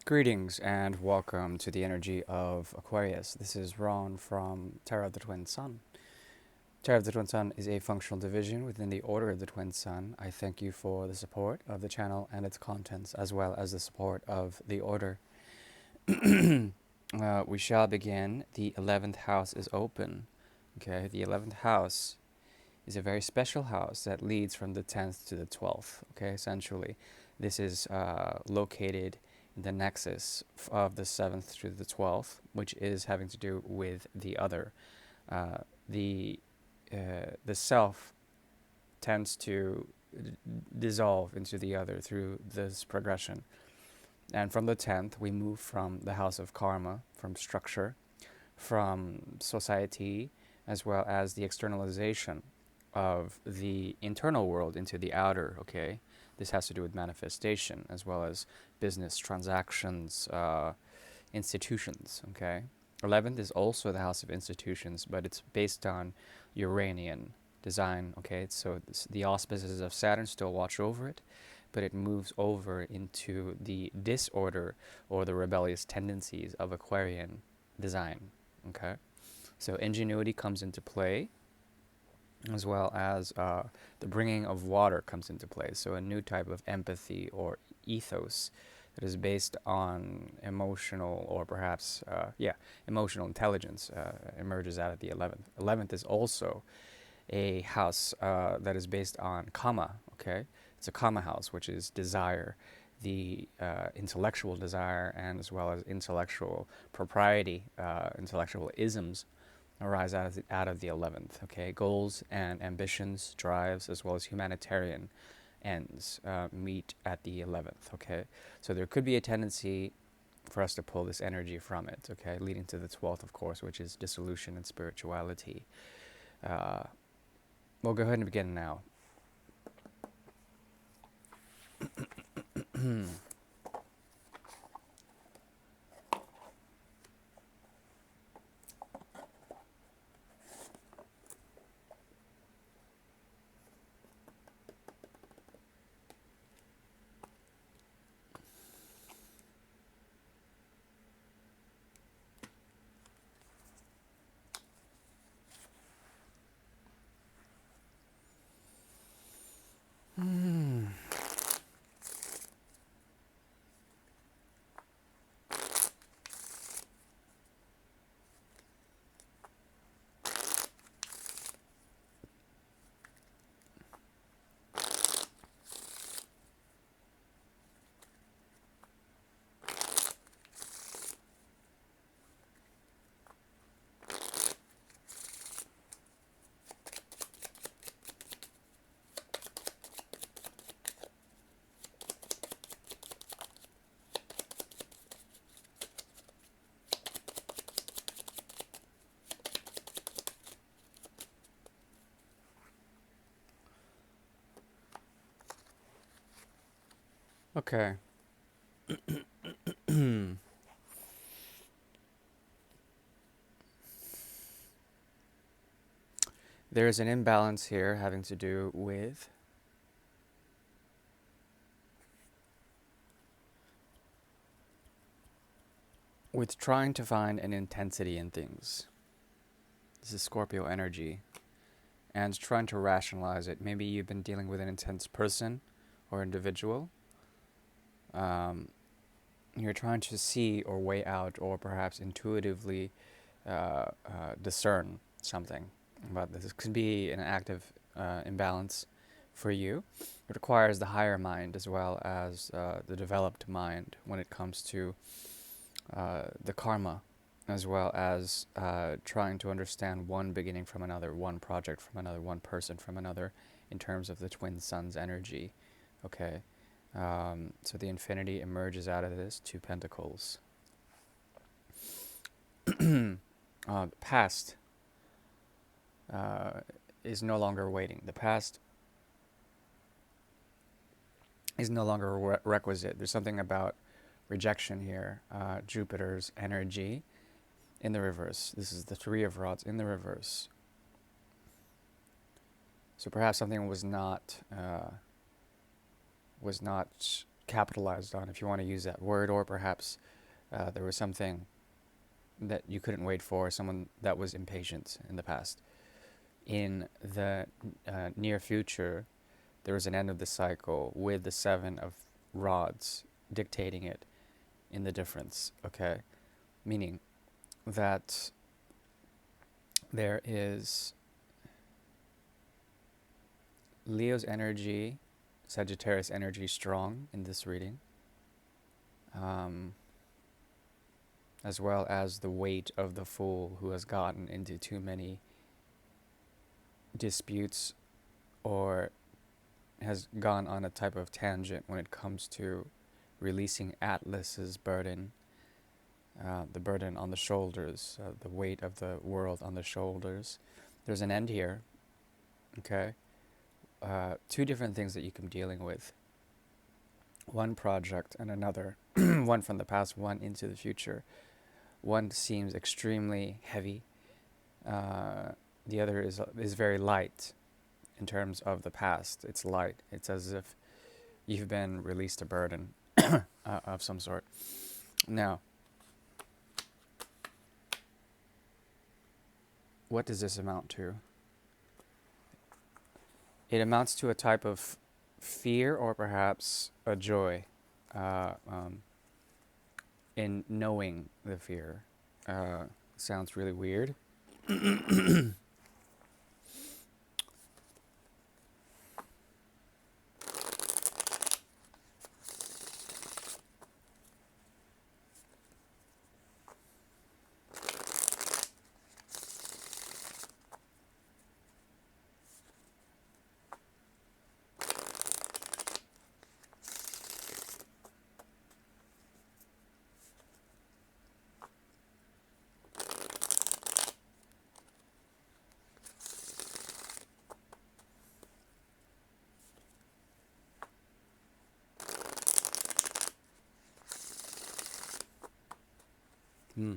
Greetings and welcome to the energy of Aquarius. This is Ron from Terra of the Twin Sun. Terra of the Twin Sun is a functional division within the Order of the Twin Sun. I thank you for the support of the channel and its contents, as well as the support of the Order. We shall begin. The 11th house is open. Okay, the 11th house is a very special house that leads from the 10th to the 12th. Okay, essentially, this is located in the nexus of the 7th to the 12th, which is having to do with the other. Uh, the the self tends to dissolve into the other through this progression. And from the 10th, we move from the house of karma, from structure, from society, as well as the externalization of the internal world into the outer, okay? This has to do with manifestation as well as business transactions, institutions, okay? 11th is also the house of institutions, but it's based on Uranian design, okay? So the auspices of Saturn still watch over it, but it moves over into the disorder or the rebellious tendencies of Aquarian design, okay? So ingenuity comes into play, as well as the bringing of water comes into play. So a new type of empathy or ethos that is based on emotional or perhaps, emotional intelligence emerges out of the 11th. 11th is also a house that is based on kama, okay? It's a kama house, which is desire, the intellectual desire, and as well as intellectual propriety, intellectual isms arise out of the 11th, okay? Goals and ambitions, drives, as well as humanitarian ends meet at the 11th, okay? So there could be a tendency for us to pull this energy from it, okay? Leading to the 12th, of course, which is dissolution and spirituality. Uh, we'll go ahead and begin now. Okay. There is an imbalance here having to do with trying to find an intensity in things. This is Scorpio energy, and trying to rationalize it. Maybe you've been dealing with an intense person or individual. Um, you're trying to see or weigh out or perhaps intuitively discern something about this. This could be an active imbalance for you. It requires the higher mind as well as the developed mind when it comes to the karma, as well as trying to understand one beginning from another, one project from another, one person from another, in terms of the twin sun's energy. Okay, so the infinity emerges out of this, two pentacles. Past is no longer waiting. The past is no longer requisite. There's something about rejection here. Jupiter's energy in the reverse. This is the Three of Rods in the reverse. So perhaps something was not capitalized on, if you want to use that word, or perhaps there was something that you couldn't wait for, someone that was impatient in the past. In the near future, there is an end of the cycle with the Seven of Rods dictating it in the difference, okay? Meaning that there is Leo's energy, Sagittarius energy strong in this reading, as well as the weight of the Fool who has gotten into too many disputes or has gone on a type of tangent when it comes to releasing Atlas's burden, the burden on the shoulders, the weight of the world on the shoulders. There's an end here, okay? Two different things that you can be dealing with. One project and another, one from the past, one into the future. One seems extremely heavy. The other is very light in terms of the past. It's light. It's as if you've been released a burden of some sort. Now, what does this amount to? It amounts to a type of fear or perhaps a joy in knowing the fear. Sounds really weird. Hmm.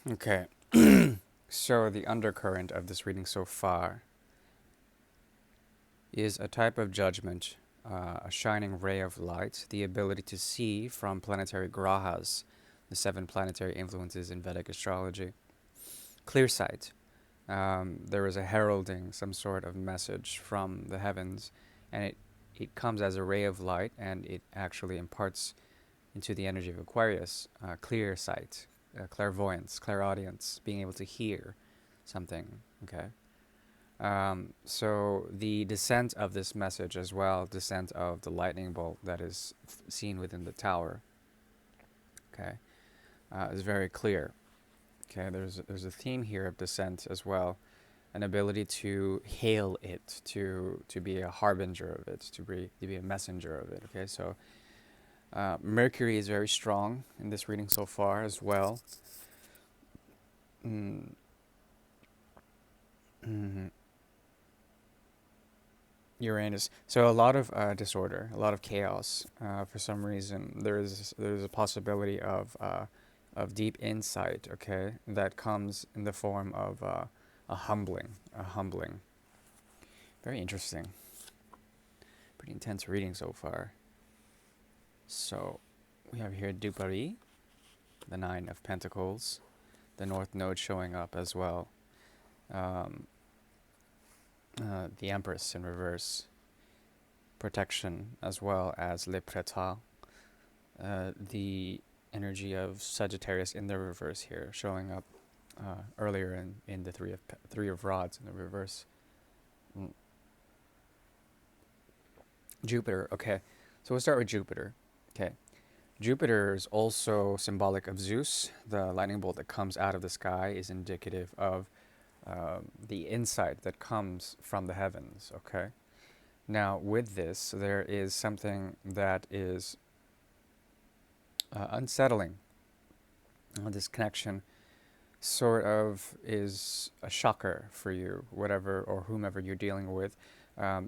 Okay. So the undercurrent of this reading so far is a type of judgment, a shining ray of light, the ability to see from planetary grahas, the 7 planetary influences in Vedic astrology. Clear sight. There is a heralding, some sort of message from the heavens, and it comes as a ray of light, and it actually imparts into the energy of Aquarius clear sight, clairvoyance, clairaudience, being able to hear something, okay? So the descent of this message as well, descent of the lightning bolt that is seen within the tower, okay, is very clear. Okay, there's a theme here of descent as well, an ability to hail it, to be a harbinger of it, to be a messenger of it. Okay, so Mercury is very strong in this reading so far as well. Mm. Mm-hmm. Uranus. So a lot of disorder, a lot of chaos. For some reason, there's a possibility of deep insight. Okay, that comes in the form of a humbling, a humbling. Very interesting. Pretty intense reading so far. So we have here Dupari, the 9 of Pentacles, the North Node showing up as well. The Empress in reverse, protection as well as Le Pretat, the energy of Sagittarius in the reverse here, showing up earlier in the three of Rods in the reverse. Jupiter, okay. So we'll start with Jupiter. Okay. Jupiter is also symbolic of Zeus. The lightning bolt that comes out of the sky is indicative of the insight that comes from the heavens, okay? Now, with this, there is something that is unsettling. This connection sort of is a shocker for you, whatever or whomever you're dealing with.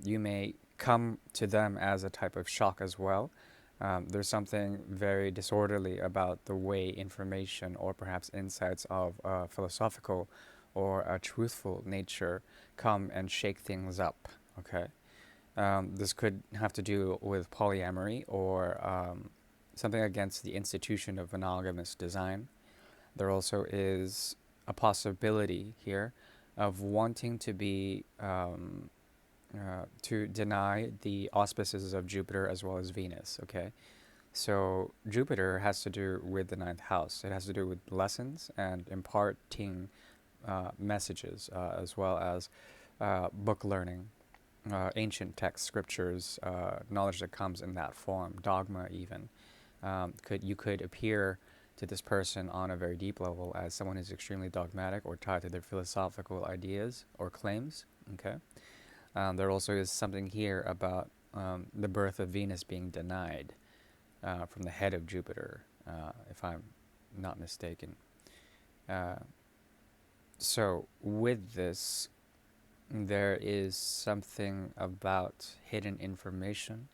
You may come to them as a type of shock as well. There's something very disorderly about the way information or perhaps insights of a philosophical or a truthful nature come and shake things up. Okay, this could have to do with polyamory or something against the institution of monogamous design. There also is a possibility here of wanting to be to deny the auspices of Jupiter as well as Venus. Okay, so Jupiter has to do with the ninth house. It has to do with lessons and imparting messages, as well as book learning, ancient text, scriptures, knowledge that comes in that form, dogma even. You could appear to this person on a very deep level as someone who's extremely dogmatic or tied to their philosophical ideas or claims. Okay. There also is something here about the birth of Venus being denied from the head of Jupiter, if I'm not mistaken. Uh, so with this, there is something about hidden information,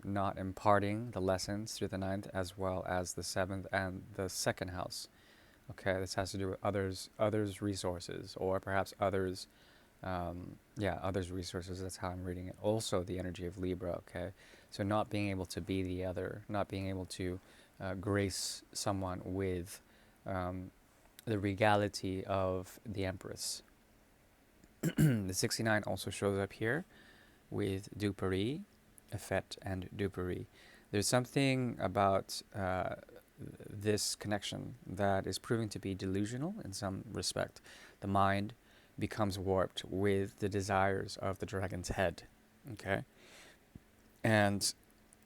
not imparting the lessons through the ninth as well as the seventh and the second house. Okay, this has to do with others' resources, or perhaps others' resources. That's how I'm reading it. Also, the energy of Libra. Okay, so not being able to be the other, not being able to grace someone with the regality of the Empress. The 69 also shows up here with Duperie, Effet, and Duperie. There's something about this connection that is proving to be delusional in some respect. The mind becomes warped with the desires of the dragon's head. Okay? And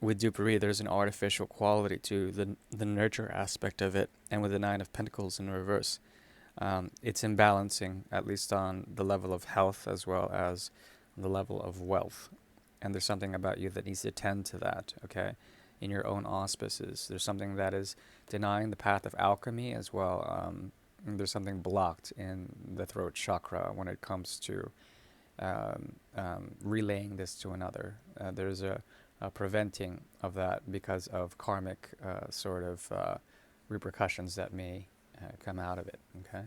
with Duperie, there's an artificial quality to the nurture aspect of it. And with the Nine of Pentacles in reverse, it's imbalancing, at least on the level of health as well as the level of wealth. And there's something about you that needs to tend to that, okay, in your own auspices. There's something that is denying the path of alchemy as well. There's something blocked in the throat chakra when it comes to relaying this to another. There's a preventing of that because of karmic sort of repercussions that may come out of it, okay?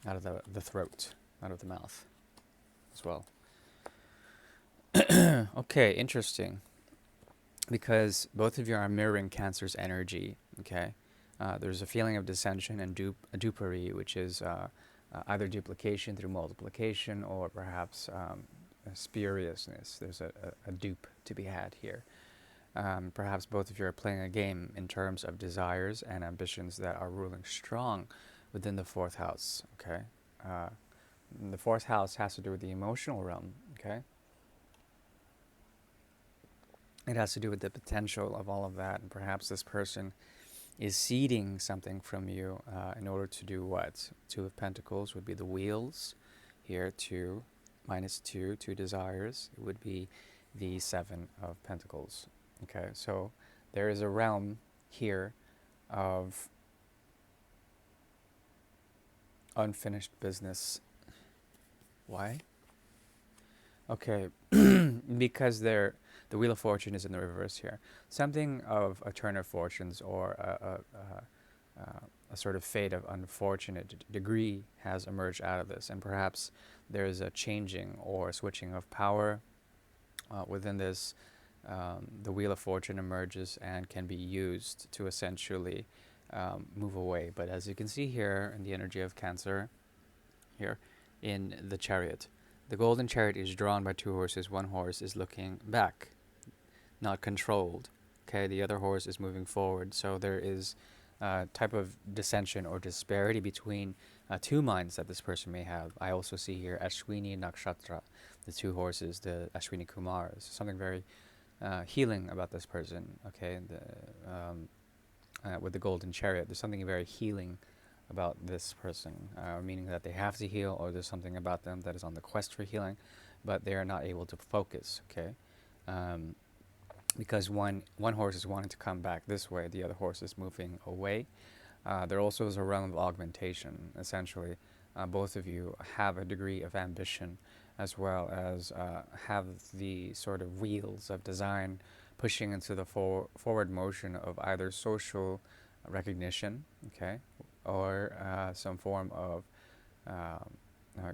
Out of the throat, out of the mouth as well. Okay, interesting. Because both of you are mirroring Cancer's energy, okay? There's a feeling of dissension and dupery, which is either duplication through multiplication or perhaps spuriousness. There's a dupe to be had here. Perhaps both of you are playing a game in terms of desires and ambitions that are ruling strong within the fourth house, okay? The fourth house has to do with the emotional realm, okay? It has to do with the potential of all of that, and perhaps this person is seeding something from you in order to do what? Two of Pentacles would be the wheels. Here, 2, -2, 2 desires. It would be the 7 of Pentacles. Okay, so there is a realm here of unfinished business. Why? Okay, because the Wheel of Fortune is in the reverse here. Something of a turn of fortunes or a sort of fate of unfortunate degree has emerged out of this, and perhaps there's a changing or switching of power within this. The Wheel of Fortune emerges and can be used to essentially move away. But as you can see here in the energy of Cancer, here in the Chariot, the Golden Chariot is drawn by 2 horses. One horse is looking back, not controlled. Okay, the other horse is moving forward. So there is a type of dissension or disparity between 2 minds that this person may have. I also see here Ashwini Nakshatra, the 2 horses, the Ashwini Kumars. Something very healing about this person. Okay, with the Golden Chariot, there's something very healing about this person, meaning that they have to heal, or there's something about them that is on the quest for healing, but they are not able to focus, okay? because one horse is wanting to come back this way, the other horse is moving away. There also is a realm of augmentation. Essentially, both of you have a degree of ambition, as well as have the sort of wheels of design pushing into the forward motion of either social recognition, okay, or some form of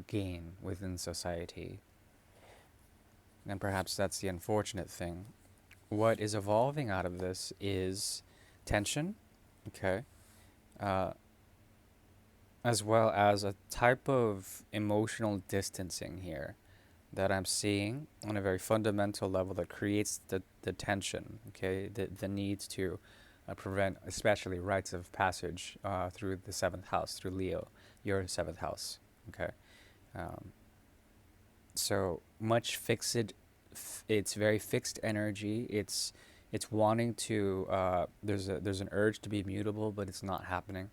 gain within society. And perhaps that's the unfortunate thing. What is evolving out of this is tension, okay, uh, as well as a type of emotional distancing here that I'm seeing on a very fundamental level that creates the tension, okay, the need to prevent, especially rites of passage through the seventh house, through Leo, your seventh house, okay. Um, so much fixed, it's very fixed energy. It's wanting to. There's an urge to be mutable, but it's not happening.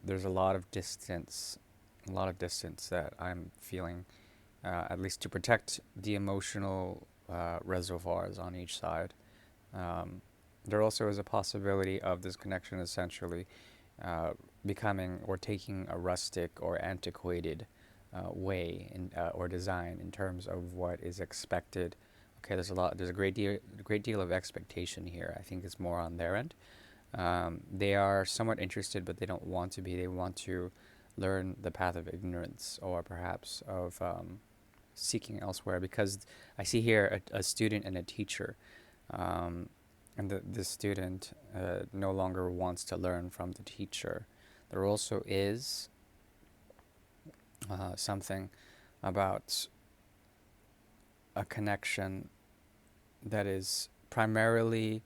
There's a lot of distance that I'm feeling, at least to protect the emotional reservoirs on each side. Um, there also is a possibility of this connection essentially uh, becoming or taking a rustic or antiquated way or design in terms of what is expected. Okay, there's a great deal of expectation here. I think it's more on their end. They are somewhat interested, but they don't want to be. They want to learn the path of ignorance, or perhaps of seeking elsewhere. Because I see here a student and a teacher, um, and the student no longer wants to learn from the teacher. There also is something about a connection that is primarily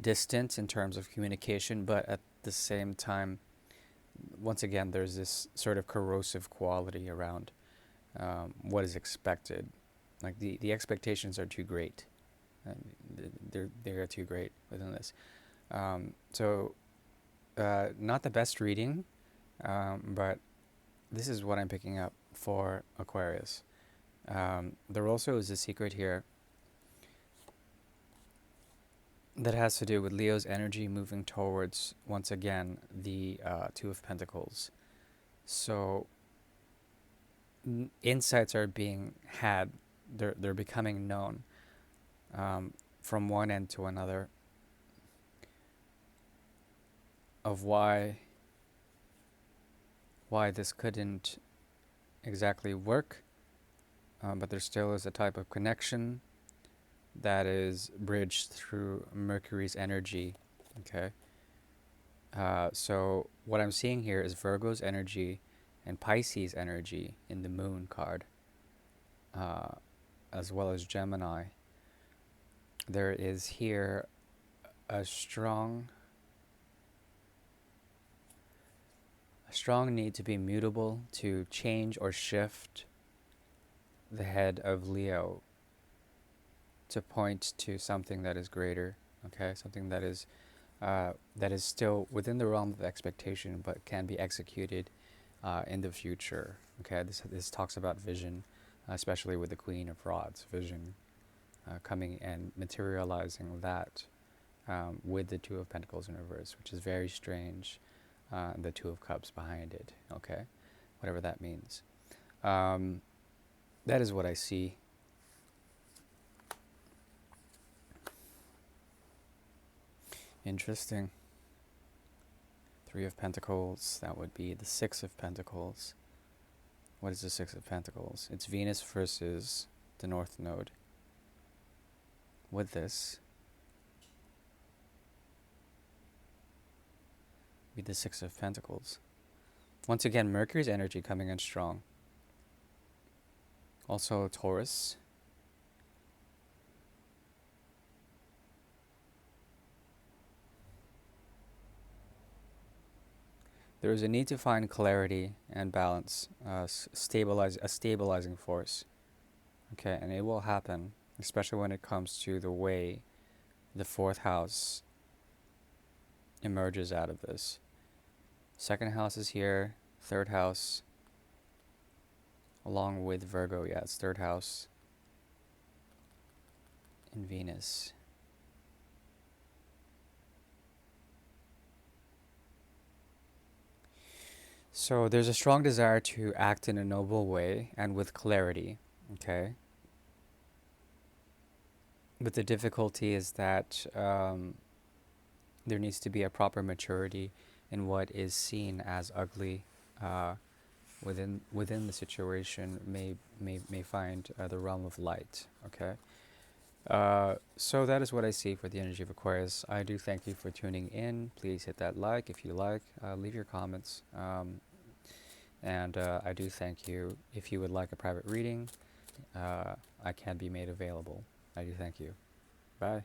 distant in terms of communication, but at the same time, once again, there's this sort of corrosive quality around what is expected. Like the expectations are too great. They're too great within this. So not the best reading, but this is what I'm picking up for Aquarius. There also is a secret here that has to do with Leo's energy moving towards, once again, the Two of Pentacles. So insights are being had, they're becoming known from one end to another of why this couldn't exactly work, but there still is a type of connection that is bridged through Mercury's energy. Okay. So what I'm seeing here is Virgo's energy and Pisces energy in the Moon card, uh, as well as Gemini. There is here a strong need to be mutable, to change or shift the head of Leo to point to something that is greater, okay? Something that is still within the realm of expectation, but can be executed in the future, okay? This talks about vision, especially with the Queen of Rods, vision coming and materializing that with the Two of Pentacles in reverse, which is very strange. The Two of Cups behind it, okay? Whatever that means. That is what I see. Interesting. Three of Pentacles, that would be the Six of Pentacles. What is the Six of Pentacles? It's Venus versus the North Node. With this, be the Six of Pentacles. Once again, Mercury's energy coming in strong. Also Taurus. There is a need to find clarity and balance, a stabilizing force. Okay, and it will happen, especially when it comes to the way the fourth house emerges out of this. Second house is here, third house, along with Virgo, yeah, it's third house in Venus. So there's a strong desire to act in a noble way and with clarity, okay? But the difficulty is that there needs to be a proper maturity in what is seen as ugly uh, within the situation may find the realm of light, okay? So that is what I see for the energy of Aquarius. I do thank you for tuning in. Please hit that like if you like. Leave your comments. And I do thank you. If you would like a private reading, I can be made available. I do thank you. Bye.